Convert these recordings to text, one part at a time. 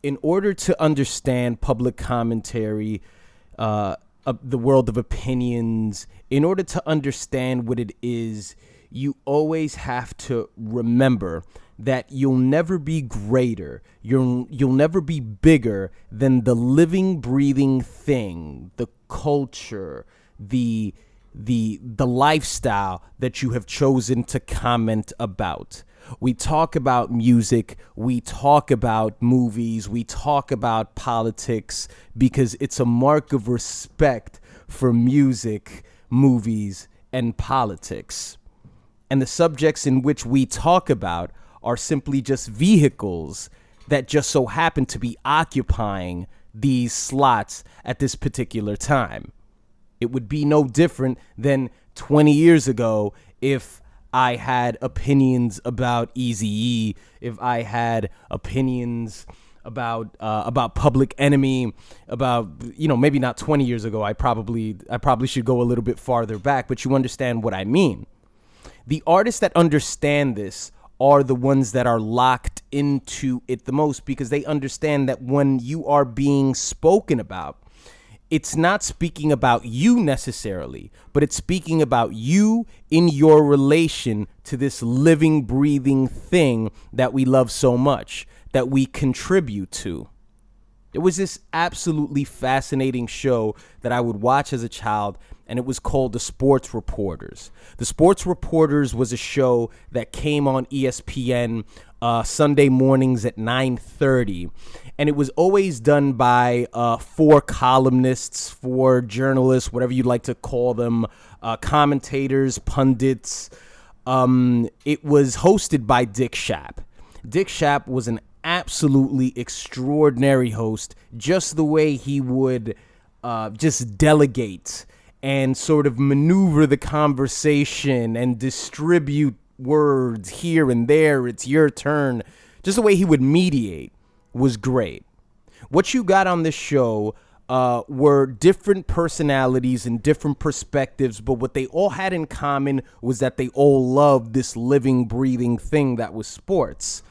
in order to understand public commentary, the world of opinions, in order to understand what it is, you always have to remember that you'll never be greater. You'll never be bigger than the living, breathing thing, the culture, the lifestyle that you have chosen to comment about. We talk about music, we talk about movies, we talk about politics because it's a mark of respect for music, movies, and politics. And the subjects in which we talk about are simply just vehicles that just so happen to be occupying these slots at this particular time. It would be no different than 20 years ago if I had opinions about Eazy-E, if I had opinions about Public Enemy, about, maybe not 20 years ago. I probably should go a little bit farther back, but you understand what I mean. The artists that understand this are the ones that are locked into it the most, because they understand that when you are being spoken about, it's not speaking about you necessarily, but it's speaking about you in your relation to this living, breathing thing that we love so much, that we contribute to. There was this absolutely fascinating show that I would watch as a child, and it was called The Sports Reporters. The Sports Reporters was a show that came on ESPN Sunday mornings at 9:30. And it was always done by 4 columnists, 4 journalists, whatever you'd like to call them, commentators, pundits. It was hosted by Dick Schaap. Dick Schaap was an absolutely extraordinary host, just the way he would just delegate and sort of maneuver the conversation and distribute words here and there. It's your turn. Just the way he would mediate was great. What you got on this show were different personalities and different perspectives, but what they all had in common was that they all loved this living, breathing thing that was sports.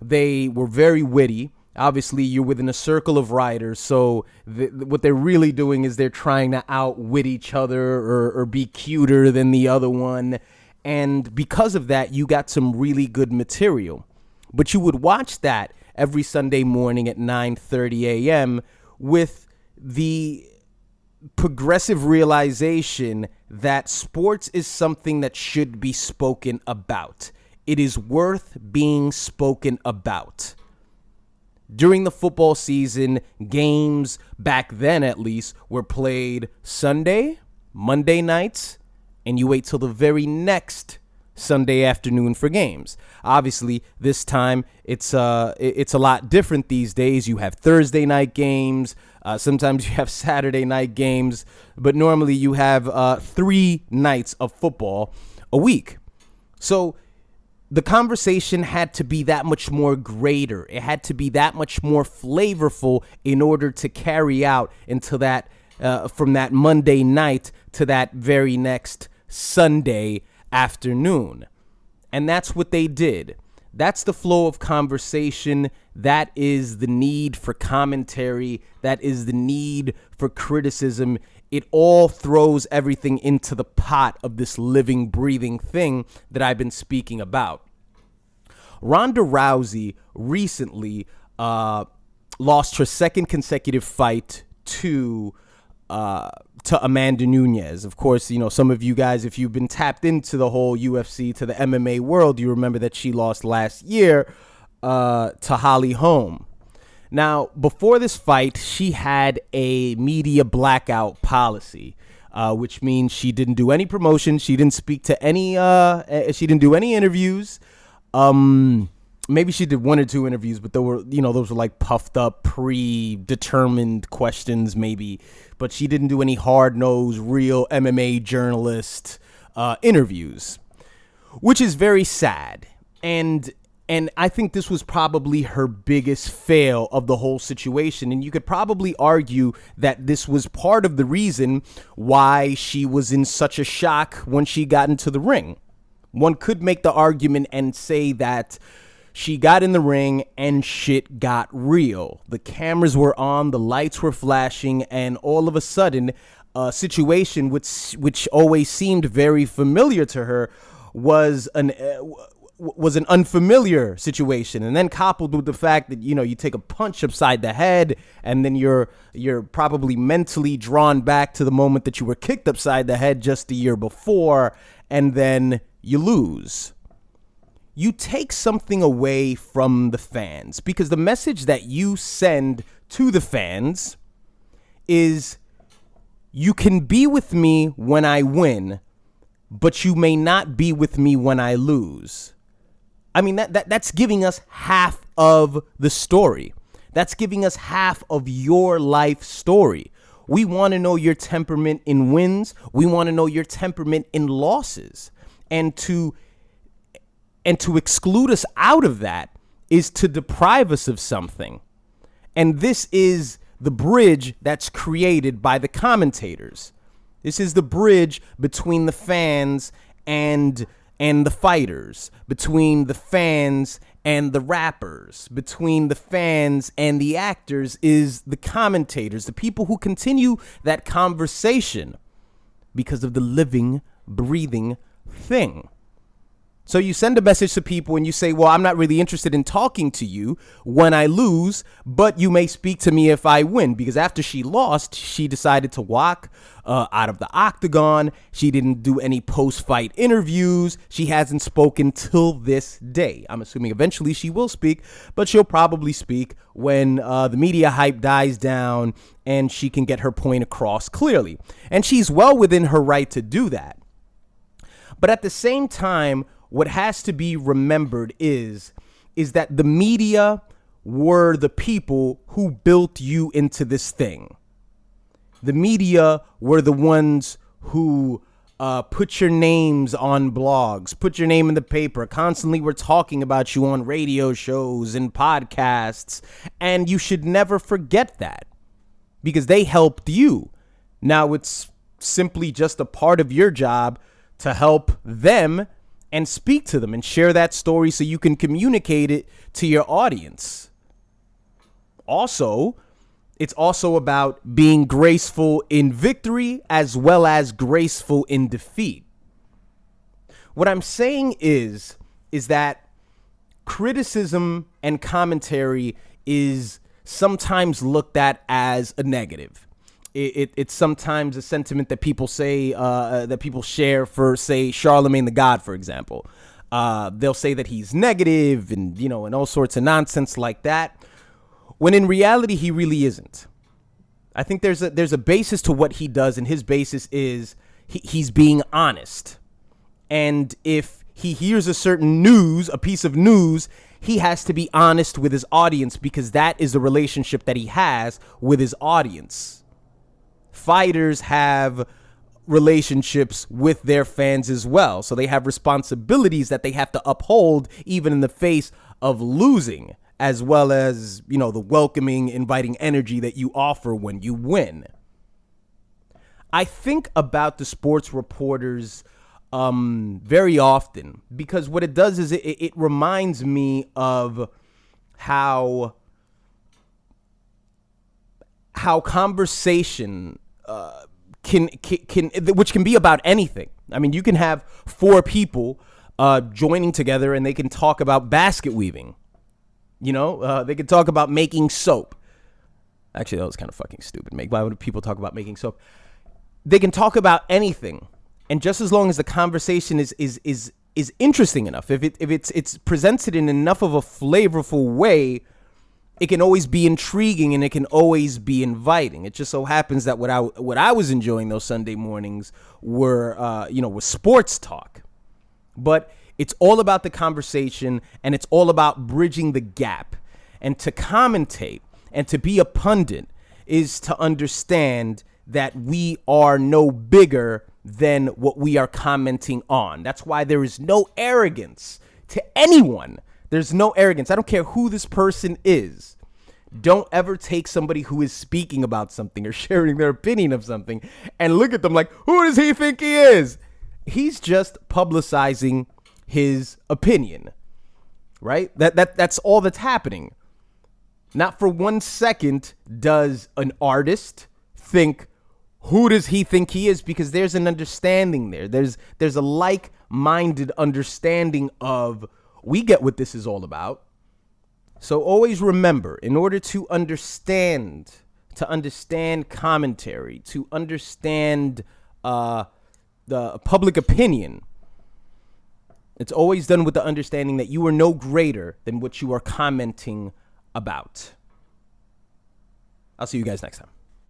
They were very witty. Obviously, you're within a circle of writers, so what they're really doing is they're trying to outwit each other or be cuter than the other one. And because of that, you got some really good material. But you would watch that every Sunday morning at 9:30 a.m. with the progressive realization that sports is something that should be spoken about. It is worth being spoken about. During the football season, games, back then at least, were played Sunday, Monday nights, and you wait till the very next Sunday afternoon for games. Obviously, this time it's a lot different these days. You have Thursday night games. Sometimes you have Saturday night games, but normally you have 3 nights of football a week. So the conversation had to be that much more greater. It had to be that much more flavorful in order to carry out into that from that Monday night to that very next Sunday afternoon. And that's what they did. That's the flow of conversation. That is the need for commentary. That is the need for criticism. It all throws everything into the pot of this living, breathing thing that I've been speaking about. Ronda Rousey recently lost her second consecutive fight to Amanda Nunes. Of course, some of you guys, if you've been tapped into the whole UFC, to the MMA world, you remember that she lost last year to Holly Holm. Now, before this fight, she had a media blackout policy, which means she didn't do any promotion. She didn't speak to any, she didn't do any interviews. Maybe she did 1 or 2 interviews, but those were like puffed up, predetermined questions maybe. But she didn't do any hard-nosed, real MMA journalist interviews, which is very sad. And I think this was probably her biggest fail of the whole situation. And you could probably argue that this was part of the reason why she was in such a shock when she got into the ring. One could make the argument and say that she got in the ring and shit got real. The cameras were on, the lights were flashing, and all of a sudden, a situation which always seemed very familiar to her was an unfamiliar situation. And then coupled with the fact that, you take a punch upside the head, and then you're probably mentally drawn back to the moment that you were kicked upside the head just a year before, and then you lose. You take something away from the fans, because the message that you send to the fans is, you can be with me when I win, but you may not be with me when I lose. I mean, that's giving us half of the story. That's giving us half of your life story. We want to know your temperament in wins. We want to know your temperament in losses. And to exclude us out of that is to deprive us of something. And this is the bridge that's created by the commentators. This is the bridge between the fans and the fighters, between the fans and the rappers, between the fans and the actors, is the commentators, the people who continue that conversation because of the living, breathing thing. So you send a message to people and you say, well, I'm not really interested in talking to you when I lose, but you may speak to me if I win. Because after she lost, she decided to walk out of the octagon. She didn't do any post-fight interviews. She hasn't spoken till this day. I'm assuming eventually she will speak, but she'll probably speak when the media hype dies down and she can get her point across clearly. And she's well within her right to do that. But at the same time, what has to be remembered is that the media were the people who built you into this thing. The media were the ones who put your names on blogs, put your name in the paper, constantly were talking about you on radio shows and podcasts. And you should never forget that, because they helped you. Now it's simply just a part of your job to help them and speak to them and share that story so you can communicate it to your audience. Also, it's also about being graceful in victory as well as graceful in defeat. What I'm saying is that criticism and commentary is sometimes looked at as a negative. It's sometimes a sentiment that people say, that people share for, say, Charlemagne the God, for example. They'll say that he's negative and, and all sorts of nonsense like that, when in reality, he really isn't. I think there's a basis to what he does, and his basis is he's being honest. And if he hears a piece of news, he has to be honest with his audience, because that is the relationship that he has with his audience. Fighters have relationships with their fans as well. So they have responsibilities that they have to uphold even in the face of losing, as well as, the welcoming, inviting energy that you offer when you win. I think about the sports reporters very often, because what it does is it reminds me of how conversation can which can be about anything. I mean, you can have four people joining together and they can talk about basket weaving. They can talk about making soap. Actually, that was kind of fucking stupid. Why would people talk about making soap? They can talk about anything, and just as long as the conversation is interesting enough, if it's presented in enough of a flavorful way, it can always be intriguing and it can always be inviting. It just so happens that what I was enjoying those Sunday mornings were was sports talk. But it's all about the conversation, and it's all about bridging the gap. And to commentate and to be a pundit is to understand that we are no bigger than what we are commenting on. That's why there is no arrogance to anyone. There's no arrogance. I don't care who this person is. Don't ever take somebody who is speaking about something or sharing their opinion of something and look at them like, who does he think he is? He's just publicizing his opinion, right? That's all that's happening. Not for 1 second does an artist think, who does he think he is? Because there's an understanding there. There's a like-minded understanding of, we get what this is all about. So always remember, in order to understand commentary, to understand the public opinion, it's always done with the understanding that you are no greater than what you are commenting about. I'll see you guys next time.